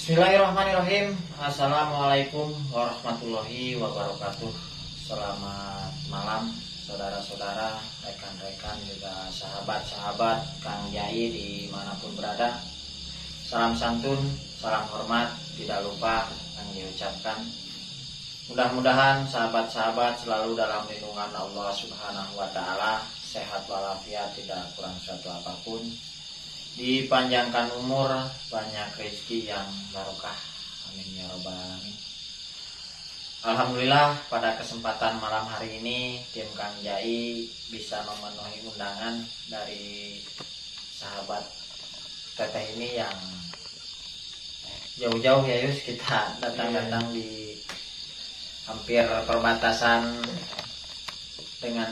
Bismillahirrahmanirrahim. Assalamualaikum warahmatullahi wabarakatuh. Selamat malam saudara-saudara, rekan-rekan, juga sahabat-sahabat Kang Jai dimanapun berada. Salam santun, salam hormat, tidak lupa Kang Jai ucapkan. Mudah-mudahan sahabat-sahabat selalu dalam lindungan Allah Subhanahu wa Ta'ala, sehat walafiat, tidak kurang suatu apapun. Dipanjangkan umur, banyak rezeki yang barokah. Amin ya robbal alamin. Alhamdulillah pada kesempatan malam hari ini tim Kang Jai bisa memenuhi undangan dari sahabat teteh ini yang jauh-jauh ya Yus, kita datang-datang di hampir perbatasan dengan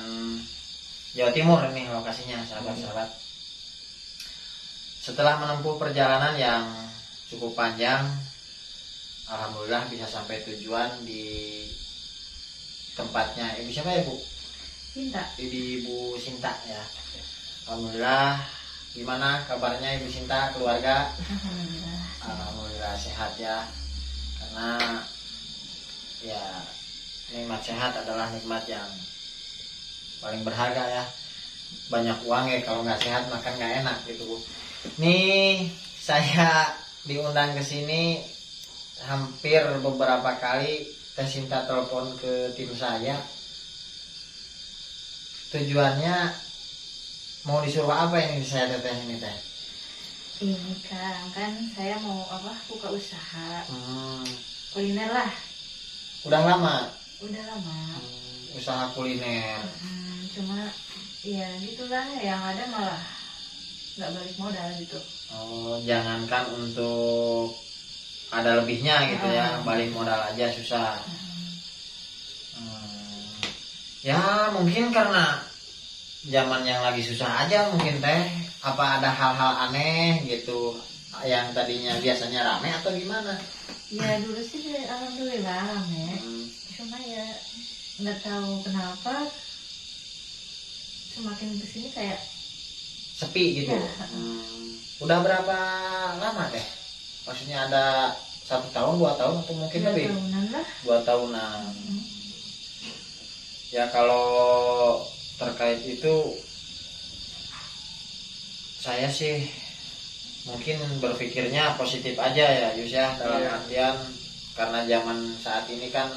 Jawa Timur ini lokasinya sahabat-sahabat. Setelah menempuh perjalanan yang cukup panjang, alhamdulillah bisa sampai tujuan di tempatnya Ibu siapa ya Bu? Sinta. Ibu Sinta ya. Alhamdulillah. Gimana kabarnya Ibu Sinta, keluarga? Alhamdulillah sehat ya. Karena ya nikmat sehat adalah nikmat yang paling berharga ya. Banyak uang ya, kalau nggak sehat makan nggak enak gitu Bu. Nih saya diundang ke sini hampir beberapa kali Teh Sinta telepon ke tim saya. Tujuannya mau disuruh apa ini saya Teteh ini Teh? Ini kan saya mau buka usaha kuliner lah. Udah lama? Udah lama. Usaha kuliner. Cuma ya gitulah, yang ada malah nggak balik modal gitu. Oh, jangankan untuk ada lebihnya gitu ya, balik modal aja susah. Ya mungkin karena zaman yang lagi susah aja mungkin Teh. Apa ada hal-hal aneh gitu yang tadinya biasanya rame atau gimana? Ya dulu sih alhamdulillah rame. Cuma ya nggak tahu kenapa semakin kesini kayak sepi gitu. Ya. Udah berapa lama Teh? Maksudnya ada 1 tahun, 2 tahun atau mungkin 2 lebih? tahunan lah. 2 tahunan. Ya kalau terkait itu saya sih mungkin berpikirnya positif aja ya Yus ya, dalam artian karena zaman saat ini kan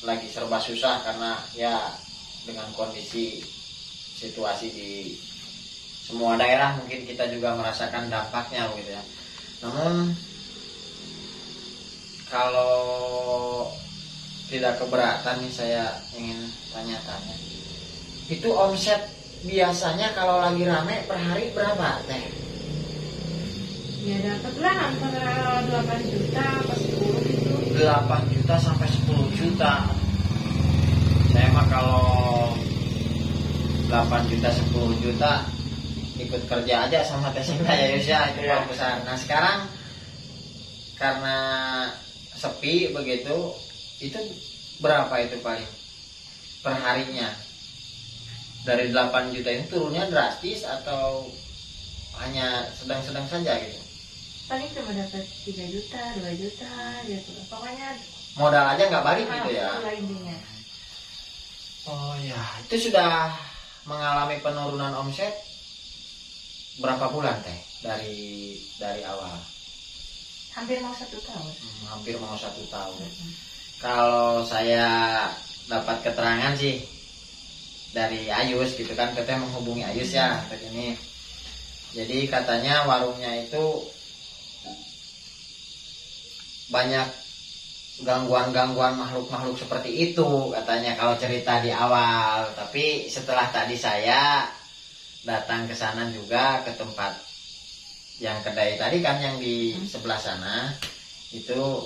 lagi serba susah karena ya dengan kondisi situasi di semua daerah, mungkin kita juga merasakan dampaknya gitu ya. Namun kalau tidak keberatan nih saya ingin tanya-tanya, itu omset biasanya kalau lagi rame per hari berapa Teh? Ya dapatlah antara 8 juta atau 10 gitu. 8 juta sampai 10 juta. Saya mah kalau 8 juta 10 juta ikut kerja aja sama Teh Sinta ya Yus ya, itu paling besar. Nah sekarang karena sepi begitu, itu berapa itu paling perharinya? Dari 8 juta ini turunnya drastis atau hanya sedang-sedang saja gitu? Paling cuma dapat 3 juta, 2 juta gitu. Pokoknya Modal aja nggak balik gitu ya? itulah intinya. Oh ya, itu sudah mengalami penurunan omset berapa bulan Teh dari awal? Hampir mau 1 tahun. Hampir mau 1 tahun. Kalau saya dapat keterangan sih dari Ayus gitu kan, Teteh menghubungi Ayus ya ini. Jadi katanya warungnya itu banyak gangguan-gangguan makhluk-makhluk seperti itu katanya kalau cerita di awal. Tapi setelah tadi saya datang ke sana juga, ke tempat yang kedai tadi kan yang di sebelah sana, itu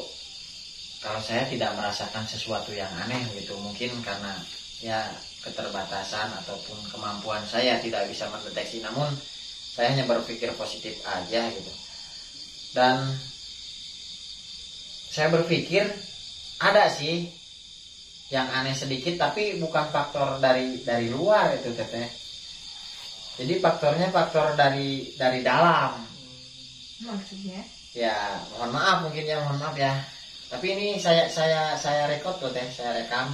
kalau saya tidak merasakan sesuatu yang aneh gitu. Mungkin karena ya keterbatasan ataupun kemampuan saya tidak bisa mendeteksi, namun saya hanya berpikir positif aja gitu. Dan saya berpikir ada sih yang aneh sedikit, tapi bukan faktor dari luar itu Teteh. Jadi faktornya faktor dari dalam. Maksudnya? Ya mohon maaf mungkin ya, mohon maaf ya. Tapi ini saya rekod loh teh, saya rekam.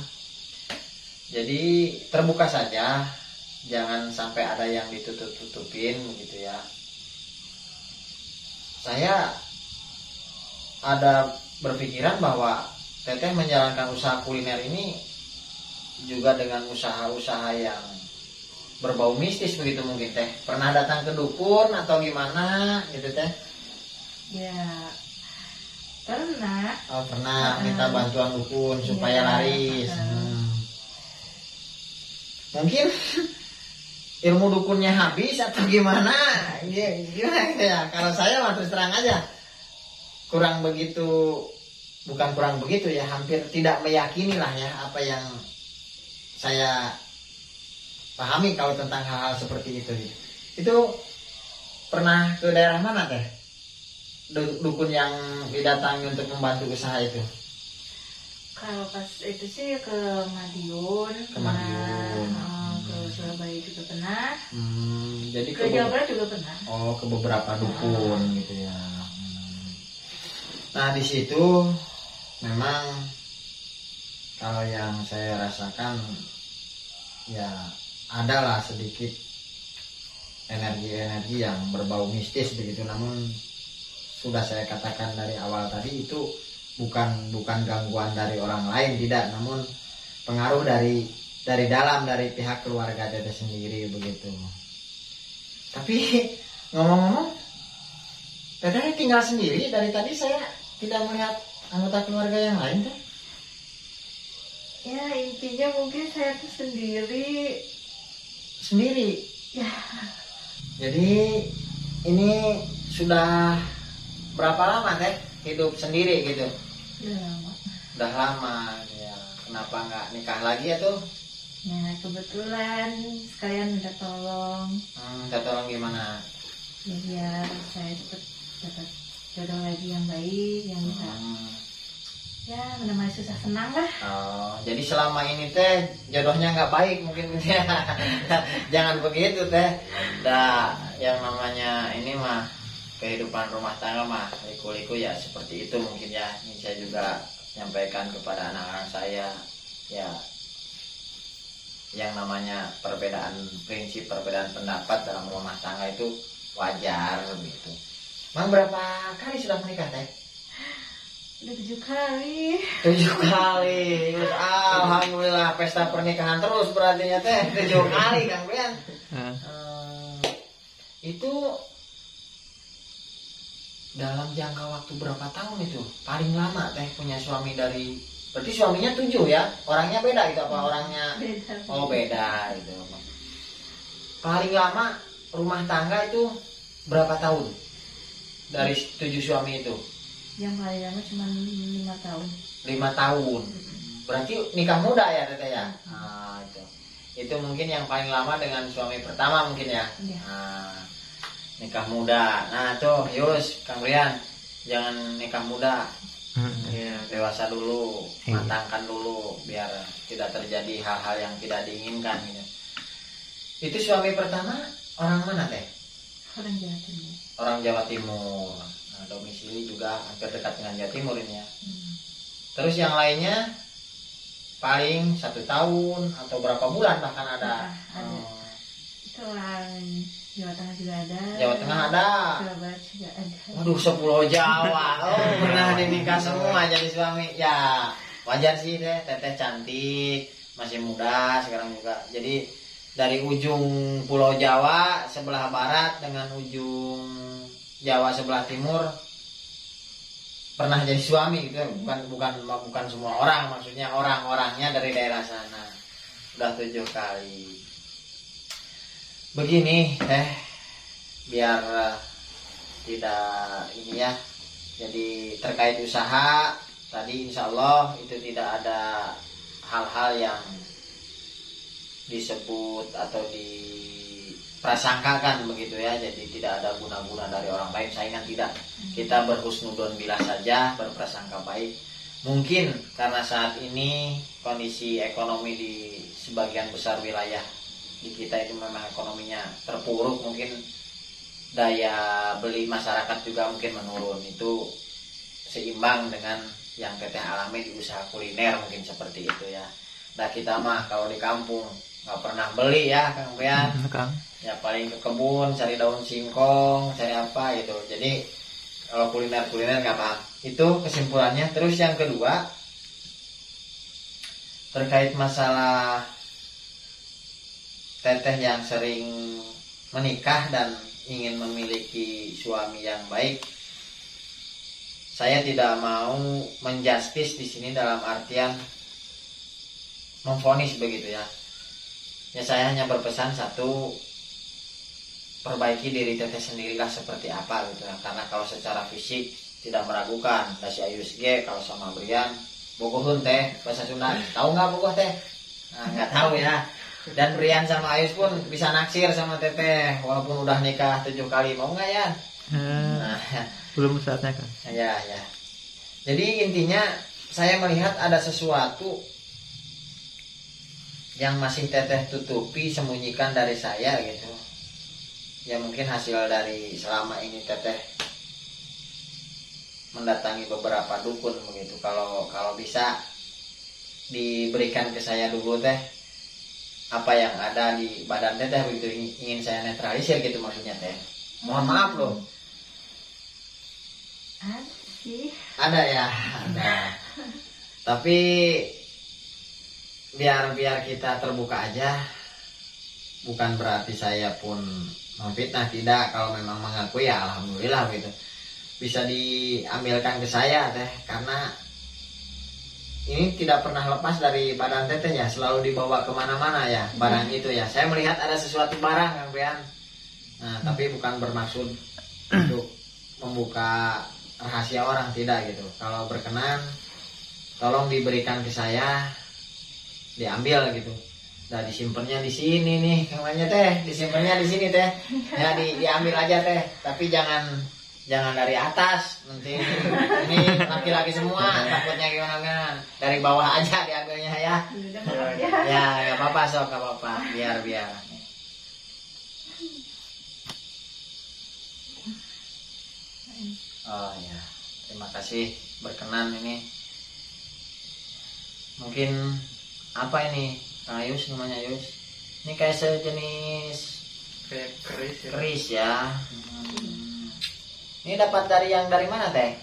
Jadi terbuka saja, jangan sampai ada yang ditutup-tutupin gitu ya. Saya ada berpikiran bahwa teteh menjalankan usaha kuliner ini juga dengan usaha-usaha yang berbau mistis begitu mungkin teh. Pernah datang ke dukun atau gimana gitu teh? Ya pernah. Oh pernah minta bantuan dukun supaya laris. Mungkin ilmu dukunnya habis atau gimana? Gimana gitu ya? Kalau saya mah terus terang aja kurang begitu, bukan kurang begitu ya, hampir tidak meyakini lah ya apa yang saya pahami kalau tentang hal-hal seperti itu. Itu pernah ke daerah mana teh? Dukun yang didatangi untuk membantu usaha itu? Kalau pas itu sih ke Madiun, Ke Madiun. Ke Surabaya juga pernah. Jadi ke Jawa Barat juga pernah. Oh, ke beberapa dukun gitu ya. Nah, di situ memang kalau yang saya rasakan ya adalah sedikit energi-energi yang berbau mistis begitu. Namun sudah saya katakan dari awal tadi itu bukan gangguan dari orang lain, tidak, namun pengaruh dari dalam, dari pihak keluarga teteh sendiri begitu. Tapi ngomong-ngomong, teteh tinggal sendiri, dari tadi saya tidak melihat anggota keluarga yang lain teh. Ya intinya mungkin saya tuh sendiri. Ya. Jadi ini sudah berapa lama teh hidup sendiri gitu? Udah lama ya. Kenapa nggak nikah lagi ya tuh? Nah kebetulan sekalian minta tolong. Minta tolong gimana? Ya biar saya cepat dapat jodoh lagi yang baik, yang bisa ya menemani susah senang lah. Oh, jadi selama ini teh jodohnya nggak baik mungkin gitu ya. Jangan begitu teh. Dah yang namanya ini mah kehidupan rumah tangga mah liku-liku ya seperti itu mungkin ya. Ini saya juga nyampaikan kepada anak-anak saya ya, yang namanya perbedaan prinsip, perbedaan pendapat dalam rumah tangga itu wajar gitu. Mang berapa kali sudah menikah teh? Udah 7 kali. 7 kali. Alhamdulillah pesta pernikahan terus berarti teh 7 kali Kang Brian. Itu dalam jangka waktu berapa tahun itu paling lama teh punya suami? Dari berarti suaminya 7 ya, orangnya beda gitu apa orangnya? Beda. Oh beda gitu. Paling lama rumah tangga itu berapa tahun dari 7 suami itu? Yang paling lama cuma 5 tahun. 5 tahun. Berarti nikah muda ya teteh ya? Nah, itu mungkin yang paling lama dengan suami pertama mungkin ya. Iya. Nah, nikah muda. Nah tuh Yus, Kang Rian, jangan nikah muda. Ya, dewasa dulu, matangkan dulu biar tidak terjadi hal-hal yang tidak diinginkan gitu. Itu suami pertama orang mana teh? Orang Jawa Timur. Orang Jawa Timur. Nah, domisili juga hampir dekat dengan Jawa Timur ini ya. Terus yang lainnya paling 1 tahun atau berapa bulan bahkan ada. Ada. Itu orang Jawa Tengah juga ada. Jawa Tengah ada. Jawa Barat juga ada. Waduh, sepulau Jawa. Oh, pernah dinikah semua jadi suami. Ya, wajar sih deh, teteh cantik, masih muda sekarang juga. Jadi dari ujung Pulau Jawa sebelah barat dengan ujung Jawa sebelah timur pernah jadi suami gitu. Bukan semua orang, maksudnya orang-orangnya dari daerah sana. Udah 7 kali. Begini biar tidak ini ya. Jadi terkait usaha tadi insya Allah itu tidak ada hal-hal yang disebut atau diprasangkakan begitu ya. Jadi tidak ada guna-guna dari orang lain, saingan tidak. Kita berhusnudon billah saja, berprasangka baik. Mungkin karena saat ini kondisi ekonomi di sebagian besar wilayah di kita itu memang ekonominya terpuruk, mungkin daya beli masyarakat juga mungkin menurun, itu seimbang dengan yang teteh alami di usaha kuliner mungkin seperti itu ya. Nah kita mah kalau di kampung nggak pernah beli ya Kang Pian, ya paling ke kebun cari daun singkong, cari apa gitu. Jadi kalau kuliner nggak paham. Itu kesimpulannya. Terus yang kedua terkait masalah teteh yang sering menikah dan ingin memiliki suami yang baik. Saya tidak mau menjustis di sini dalam artian memvonis begitu ya. Ya saya hanya berpesan satu, perbaiki diri teteh sendirilah seperti apa gitu ya. Karena kalau secara fisik tidak meragukan, si Ayus G kalau sama Brian, bogohun teh bahasa Sunda. Tahu nggak bogoh teh? Nah, nggak tahu ya. Dan Brian sama Ayus pun bisa naksir sama teteh walaupun udah nikah 7 kali, mau nggak ya? Nah, belum saatnya kan. Ya. Jadi intinya saya melihat ada sesuatu yang masih teteh tutupi, sembunyikan dari saya gitu. Ya mungkin hasil dari selama ini teteh mendatangi beberapa dukun begitu. Kalau bisa diberikan ke saya dulu teh apa yang ada di badan teteh begitu, ingin saya netralisir gitu maksudnya teh. Mohon maaf loh. Ada ya, ada. Tapi biar kita terbuka aja. Bukan berarti saya pun memfitnah, tidak. Kalau memang mengaku ya alhamdulillah gitu. Bisa diambilkan ke saya teh, karena ini tidak pernah lepas dari badan teteh ya, selalu dibawa kemana-mana ya barang itu ya. Saya melihat ada sesuatu barang Kang Pian. Nah, tapi bukan bermaksud untuk membuka rahasia orang, tidak gitu. Kalau berkenan tolong diberikan ke saya, diambil gitu. Nah disimpannya di sini nih namanya teh, disimpannya di sini teh. Ya diambil aja teh, tapi jangan dari atas nanti. Ini laki-laki semua takutnya gimana. Dari bawah aja diambilnya ya. Ya nggak apa-apa sok, nggak apa-apa, biar. Oh ya, terima kasih berkenan ini. Mungkin apa ini Kang Ayus namanya Ayus? Ini kayak sejenis Kayak keris ya. Ini dapat dari mana teh?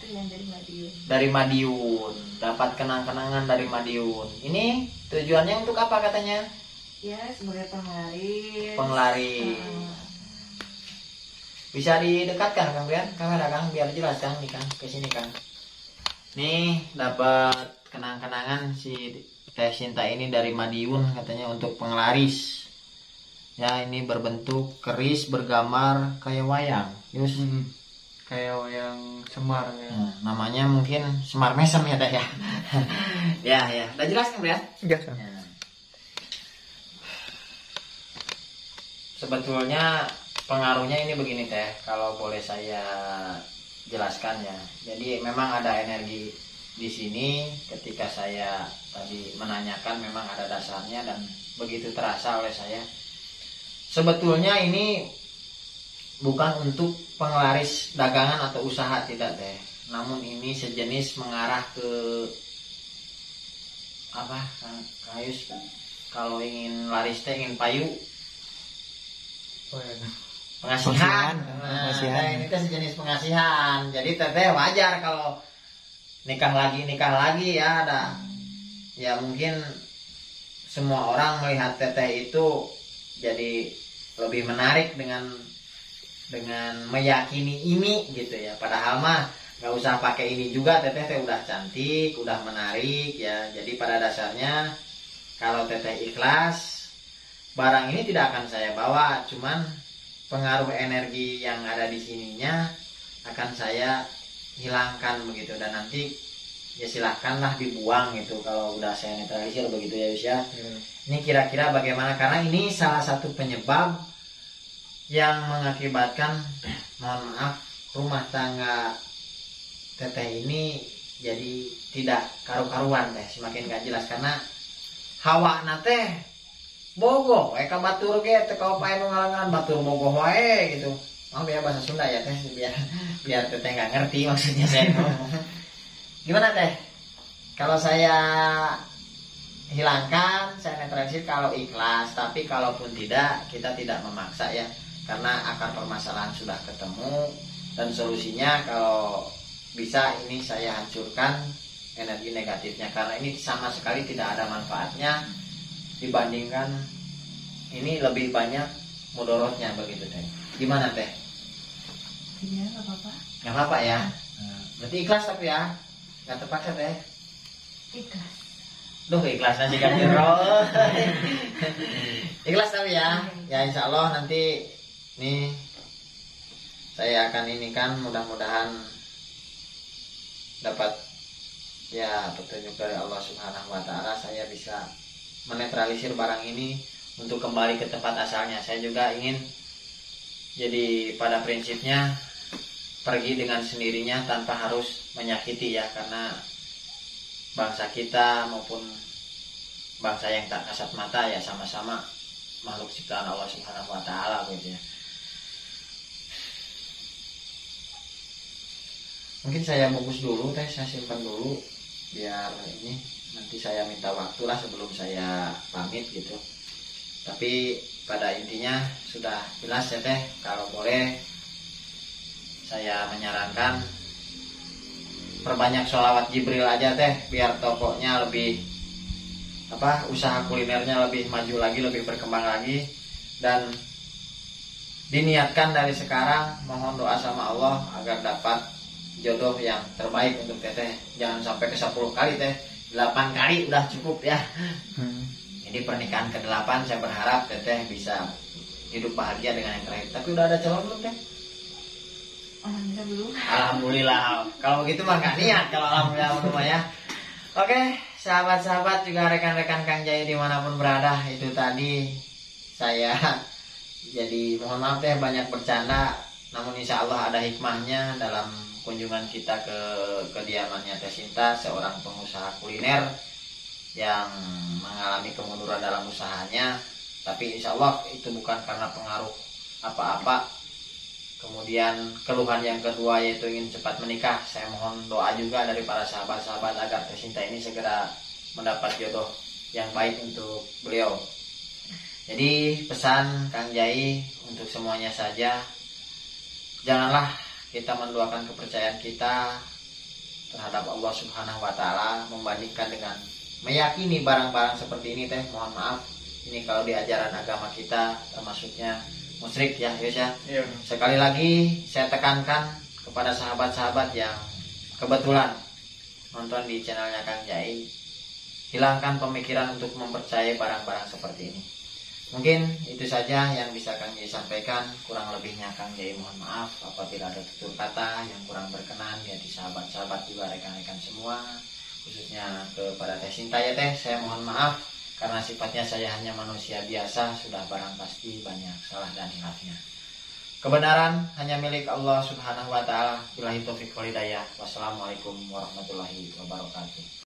Itu yang dari Madiun. Dari Madiun. Dapat kenang-kenangan dari Madiun. Ini tujuannya untuk apa katanya? Ya sebagai penglaris. Penglaris. Bisa didekatkan Kang Brian, kamera Kang, biar jelas Kang nih Kang, ke sini Kang. Nih dapat kenang-kenangan si Teh Sinta ini dari Madiun katanya untuk penglaris. Ya ini berbentuk keris bergambar kayak wayang. Yus. Kayak wayang Semar ya. Nah, namanya mungkin Semar Mesem ya Teh ya. ya. Udah jelas Kang Brian? Enggak Kang. Ya. Sebetulnya pengaruhnya ini begini Teh, kalau boleh saya jelaskan ya. Jadi memang ada energi di sini. Ketika saya tadi menanyakan memang ada dasarnya dan begitu terasa oleh saya. Sebetulnya ini bukan untuk penglaris dagangan atau usaha, tidak Teh. Namun ini sejenis mengarah ke apa Kang Ayus? Kalau ingin laris teh, ingin payu. Oh ya. Pengasihan. Pengasihan. Ini kan sejenis pengasihan. Jadi teteh wajar kalau nikah lagi ya ada. Ya mungkin semua orang melihat teteh itu jadi lebih menarik dengan meyakini ini gitu ya. Padahal mah nggak usah pakai ini juga, teteh udah cantik, udah menarik ya. Jadi pada dasarnya kalau teteh ikhlas, barang ini tidak akan saya bawa, cuman pengaruh energi yang ada di sininya akan saya hilangkan begitu, dan nanti ya silahkanlah dibuang gitu kalau udah saya netralisir begitu ya Yus ya. Ini kira-kira bagaimana, karena ini salah satu penyebab yang mengakibatkan mohon maaf rumah tangga teteh ini jadi tidak karu-karuan teh, semakin gak jelas karena hawa nate bogoh, eka batur ge teu kaopae nu ngalangan batur bogoh wae gitu. maaf ya bahasa Sunda ya teh, biar teteh nggak ngerti maksudnya saya ngomong. Gimana teh? Kalau saya hilangkan, saya netralisir kalau ikhlas, tapi kalaupun tidak, kita tidak memaksa ya, karena akar permasalahan sudah ketemu dan solusinya kalau bisa ini saya hancurkan energi negatifnya, karena ini sama sekali tidak ada manfaatnya dibandingkan ini lebih banyak mudorotnya begitu teh. Gimana teh? Iya, nggak apa-apa. Nggak apa-apa ya. Berarti ikhlas tapi ya, nggak terpaksa teh. Ikhlas. Duh ikhlasan jika jero. Ikhlas tapi ya. Ya insya Allah nanti nih saya akan ini kan mudah-mudahan dapat ya petunjuk dari Allah Subhanahu wa taala, saya bisa menetralisir barang ini untuk kembali ke tempat asalnya. Saya juga ingin jadi pada prinsipnya pergi dengan sendirinya tanpa harus menyakiti ya, karena bangsa kita maupun bangsa yang tak kasat mata ya sama-sama makhluk ciptaan Allah Subhanahu wa taala gitu ya. Mungkin saya bungkus dulu teh, saya simpan dulu biar ini nanti saya minta waktu lah sebelum saya pamit gitu. Tapi pada intinya sudah jelas ya teh, kalau boleh saya menyarankan perbanyak sholawat Jibril aja teh, biar tokonya lebih usaha kulinernya lebih maju lagi, lebih berkembang lagi, dan diniatkan dari sekarang mohon doa sama Allah agar dapat jodoh yang terbaik untuk teteh. Jangan sampai ke 10 kali teh, 8 kali udah cukup ya. Jadi pernikahan ke-8 saya berharap teteh bisa hidup bahagia dengan yang terakhir. Tapi udah ada calon belum teh? Alhamdulillah belum. Alhamdulillah. Kalau begitu mah gak niat kalau alhamdulillah belum ya. Oke, sahabat-sahabat juga rekan-rekan Kang Jai dimanapun berada, itu tadi saya jadi mohon maaf teh banyak bercanda, namun insya Allah ada hikmahnya dalam kunjungan kita ke kediamannya Teh Sinta, seorang pengusaha kuliner yang mengalami kemunduran dalam usahanya. Tapi insya Allah itu bukan karena pengaruh apa-apa. Kemudian keluhan yang kedua yaitu ingin cepat menikah. Saya mohon doa juga dari para sahabat-sahabat agar Teh Sinta ini segera mendapat jodoh yang baik untuk beliau. Jadi pesan Kang Jai untuk semuanya saja, janganlah kita menduakan kepercayaan kita terhadap Allah Subhanahu wa taala membandingkan dengan meyakini barang-barang seperti ini teh. Mohon maaf, ini kalau di ajaran agama kita termasuknya musyrik ya, Yus ya. Iya. Sekali lagi saya tekankan kepada sahabat-sahabat yang kebetulan nonton di channelnya Kang Jai, hilangkan pemikiran untuk mempercayai barang-barang seperti ini. Mungkin itu saja yang bisa Kang Jai sampaikan. Kurang lebihnya Kang Jai mohon maaf apabila ada tutur kata yang kurang berkenan di hati sahabat-sahabat juga rekan-rekan semua, khususnya kepada Teh Sinta ya teh. Saya mohon maaf karena sifatnya saya hanya manusia biasa, sudah barang pasti banyak salah dan hilafnya. Kebenaran hanya milik Allah Subhanahu wa taala. Billahi taufiq wal hidayah. Wassalamualaikum warahmatullahi wabarakatuh.